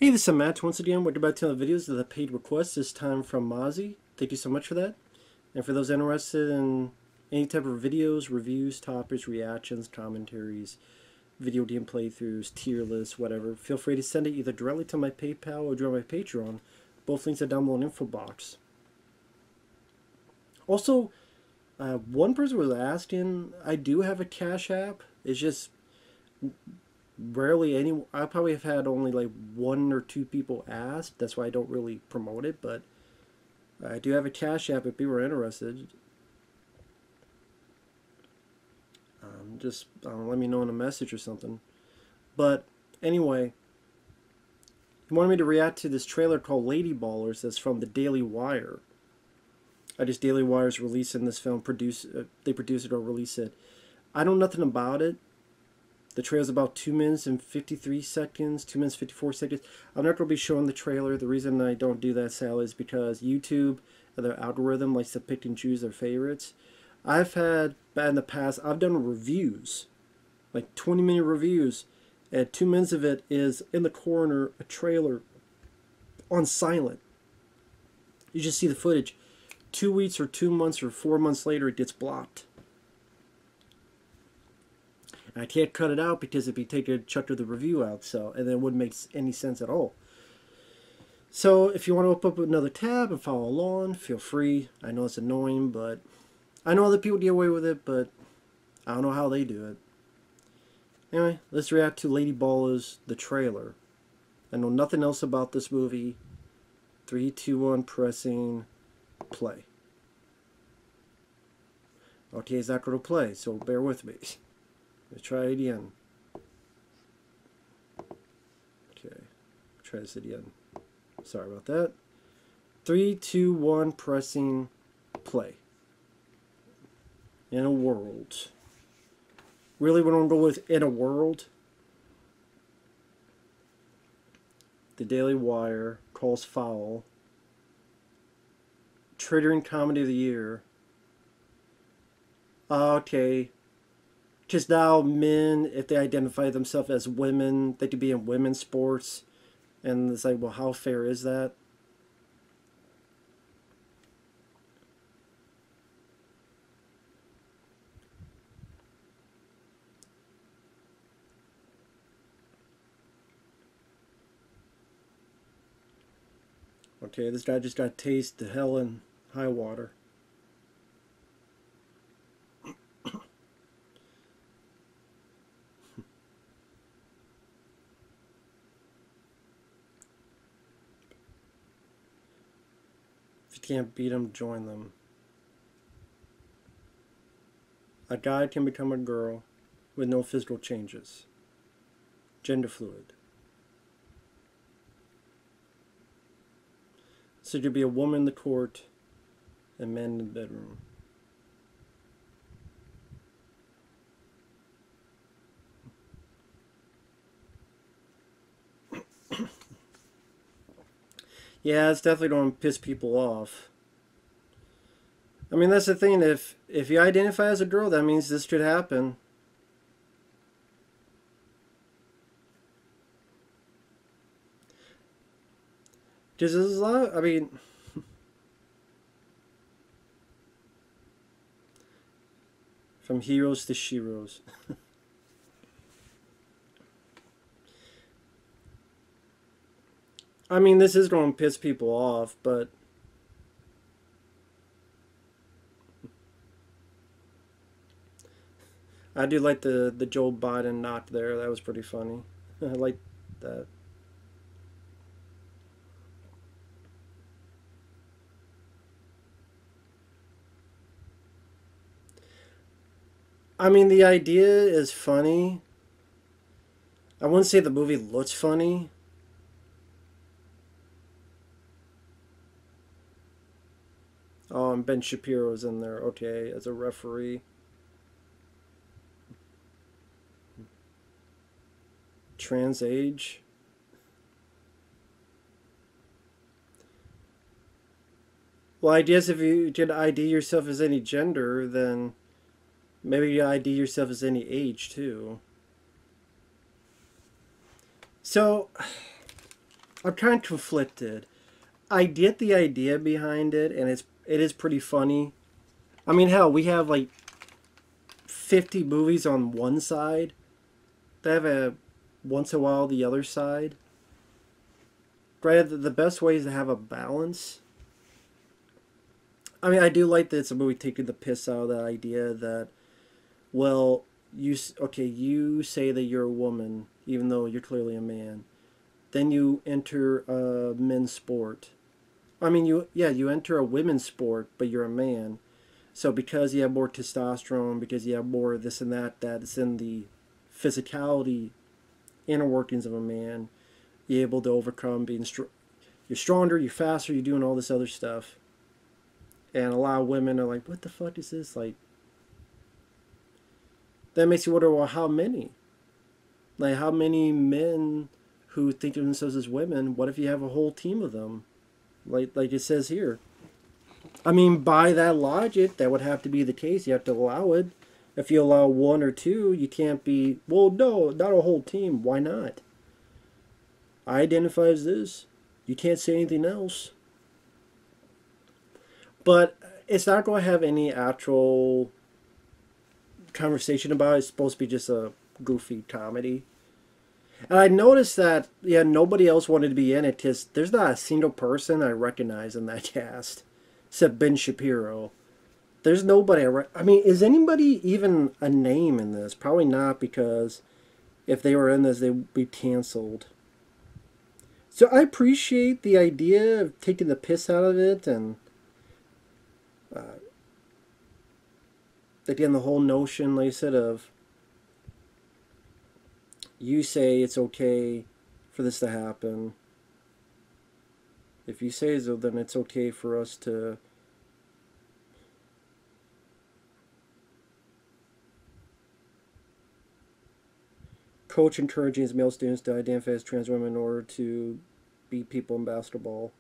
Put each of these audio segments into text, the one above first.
Hey, this is Matt. Once again, we're about to the videos of the paid request, this time from Masi. Thank you so much for that. And for those interested in any type of videos, reviews, topics, reactions, commentaries, video game playthroughs, tier lists, whatever, feel free to send it either directly to my PayPal or join my Patreon. Both links are down below in the info box. Also, one person was asking, I do have a Cash App. It's just rarely any. I probably have had only like one or two people ask. That's why I don't really promote it. But I do have a Cash App if people are interested. Just let me know in a message or something. But anyway, he wanted me to react to this trailer called Lady Ballers. That's from the Daily Wire. I just Daily Wire's releasing this film. They produce it or release it. I know nothing about it. The trailer's about 2 minutes and 53 seconds, 2 minutes 54 seconds. I'm not going to be showing the trailer. The reason I don't do that, Sal, is because YouTube, their algorithm, likes to pick and choose their favorites. I've had, in the past, I've done reviews, like 20-minute reviews, and 2 minutes of it is in the corner, a trailer on silent. You just see the footage. 2 weeks or 2 months or 4 months later, it gets blocked. I can't cut it out because it'd be taking a chunk of the review out, so, and then it wouldn't make any sense at all. So if you want to open up another tab and follow along, feel free. I know it's annoying, but I know other people get away with it, but I don't know how they do it. Anyway, let's react to Lady Ballers, the trailer. I know nothing else about this movie. 3, 2, 1, pressing play. Okay, it's not going to play, so bear with me. Let's try it again. Okay, try this again. Sorry about that. 3, 2, 1, pressing play. In a world. Really, we're going to go with in a world? The Daily Wire calls foul. Triggering comedy of the year. Okay. Because now men, if they identify themselves as women, they could be in women's sports. And it's like, well, how fair is that? Okay, this guy just got tased to hell and high water. If you can't beat them, join them. A guy can become a girl with no physical changes. Gender fluid. So you could be a woman in the court and men in the bedroom. Yeah, it's definitely going to piss people off. I mean, that's the thing. If you identify as a girl, that means this could happen. Because there's a lot, I mean... From heroes to sheroes. I mean, this is going to piss people off, but... I do like the Joe Biden knock there. That was pretty funny. I like that. I mean, the idea is funny. I wouldn't say the movie looks funny. Oh, and Ben Shapiro's in there, okay, as a referee. Trans age. Well, I guess if you can ID yourself as any gender, then maybe you ID yourself as any age, too. So, I'm kind of conflicted. I get the idea behind it, and it is pretty funny. I mean, hell, we have like 50 movies on one side. They have a once in a while the other side. Right, the best way is to have a balance. I mean, I do like that it's a movie taking the piss out of that idea that, well, you say that you're a woman, even though you're clearly a man. Then you enter a men's sport. I mean, you enter a women's sport, but you're a man. So because you have more testosterone, because you have more of this and that's in the physicality, inner workings of a man, you're able to overcome you're stronger, you're faster, you're doing all this other stuff. And a lot of women are like, what the fuck is this? Like, that makes you wonder, well, how many? Like, how many men who think of themselves as women, what if you have a whole team of them? Like it says here. I mean, by that logic, that would have to be the case. You have to allow it. If you allow one or two, you can't be, well, no, not a whole team. Why not? I identify as this. You can't say anything else. But it's not going to have any actual conversation about it. It's supposed to be just a goofy comedy. And I noticed that, yeah, nobody else wanted to be in it because there's not a single person I recognize in that cast except Ben Shapiro. There's nobody I mean, is anybody even a name in this? Probably not, because if they were in this, they would be canceled. So I appreciate the idea of taking the piss out of it, and again, the whole notion, like I said, of you say it's okay for this to happen. If you say so, then it's okay for us to coach encouraging his male students to identify as trans women in order to beat people in basketball.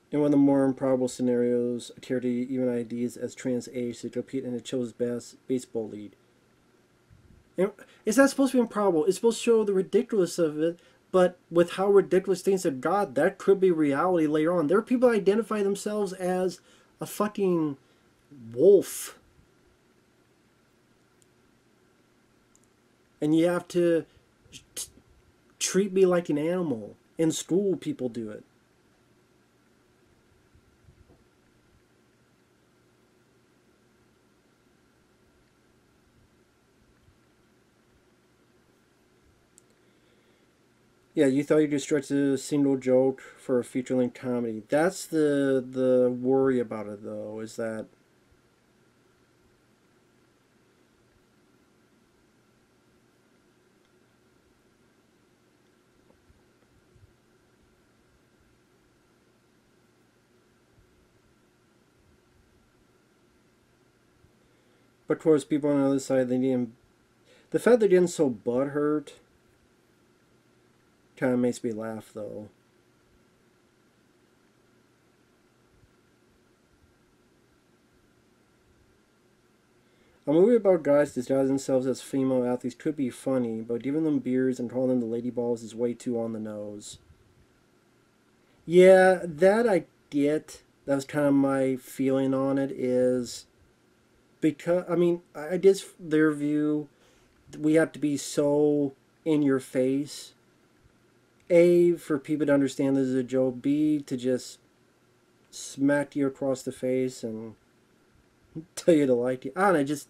In one of the more improbable scenarios, a charity even IDs as trans age to compete in the children's baseball league. And it's not supposed to be improbable. It's supposed to show the ridiculous of it, but with how ridiculous things have got, that could be reality later on. There are people that identify themselves as a fucking wolf. And you have to treat me like an animal. In school, people do it. Yeah, you thought you could stretch a single joke for a feature-length comedy. That's the worry about it, though, is that but towards people on the other side, they didn't. The fact they're getting so butthurt kind of makes me laugh, though. A movie about guys disguising themselves as female athletes could be funny, but giving them beers and calling them the lady balls is way too on the nose. Yeah, that I get. That was kind of my feeling on it, is because, I mean, I guess their view, we have to be so in your face. A, for people to understand this is a joke. B, to just smack you across the face and tell you to like it. I don't know, just,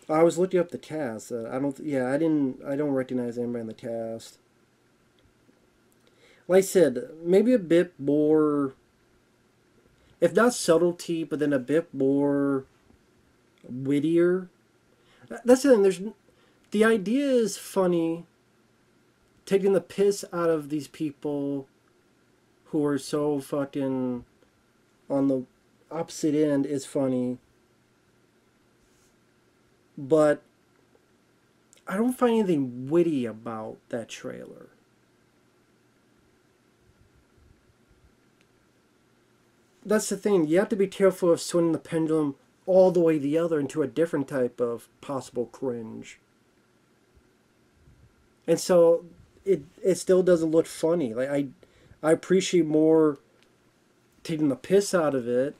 I was looking up the cast. I don't recognize anybody in the cast. Like I said, maybe a bit more, if not subtlety, but then a bit more wittier. That's the thing. The idea is funny. Taking the piss out of these people who are so fucking on the opposite end is funny. But I don't find anything witty about that trailer. That's the thing. You have to be careful of swinging the pendulum all the way the other into a different type of possible cringe. And so it still doesn't look funny. Like I appreciate more taking the piss out of it.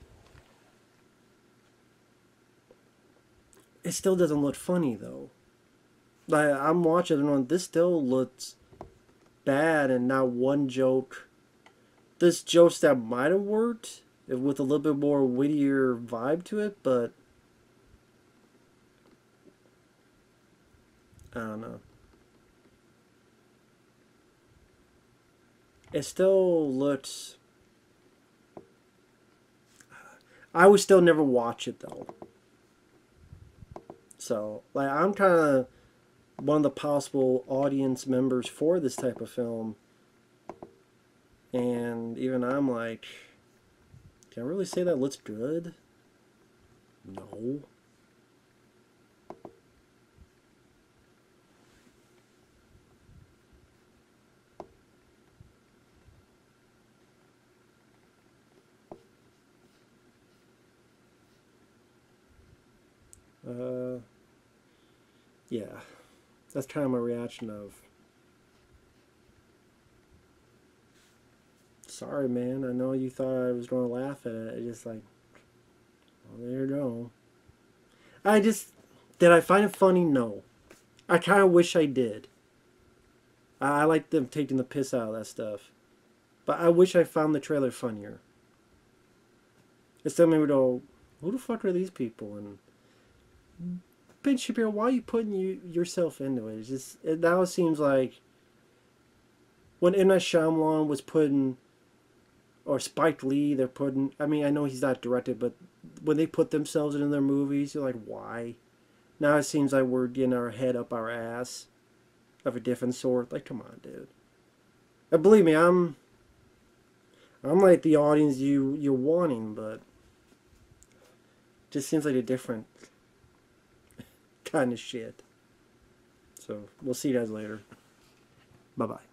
It still doesn't look funny though. Like I'm watching and on this still looks bad, and not one joke. There's jokes that might have worked with a little bit more wittier vibe to it, but I don't know. It still looks. I would still never watch it though. So like I'm kind of one of the possible audience members for this type of film, and even I'm like, can I really say that looks good? No. Uh, yeah, that's kind of my reaction of. Sorry, man. I know you thought I was going to laugh at it. I just like, well, there you go. I just did. I find it funny? No. I kind of wish I did. I like them taking the piss out of that stuff, but I wish I found the trailer funnier. Instead, maybe go, who the fuck are these people? And Ben Shapiro, why are you putting yourself into it? It's just it now seems like when M. Night Shyamalan was putting, or Spike Lee, they're putting. I mean, I know he's not directed, but when they put themselves into their movies, you're like, why? Now it seems like we're getting our head up our ass of a different sort. Like, come on, dude. And believe me, I'm like the audience you're wanting, but it just seems like a different kind of shit. So we'll see you guys later. Bye bye.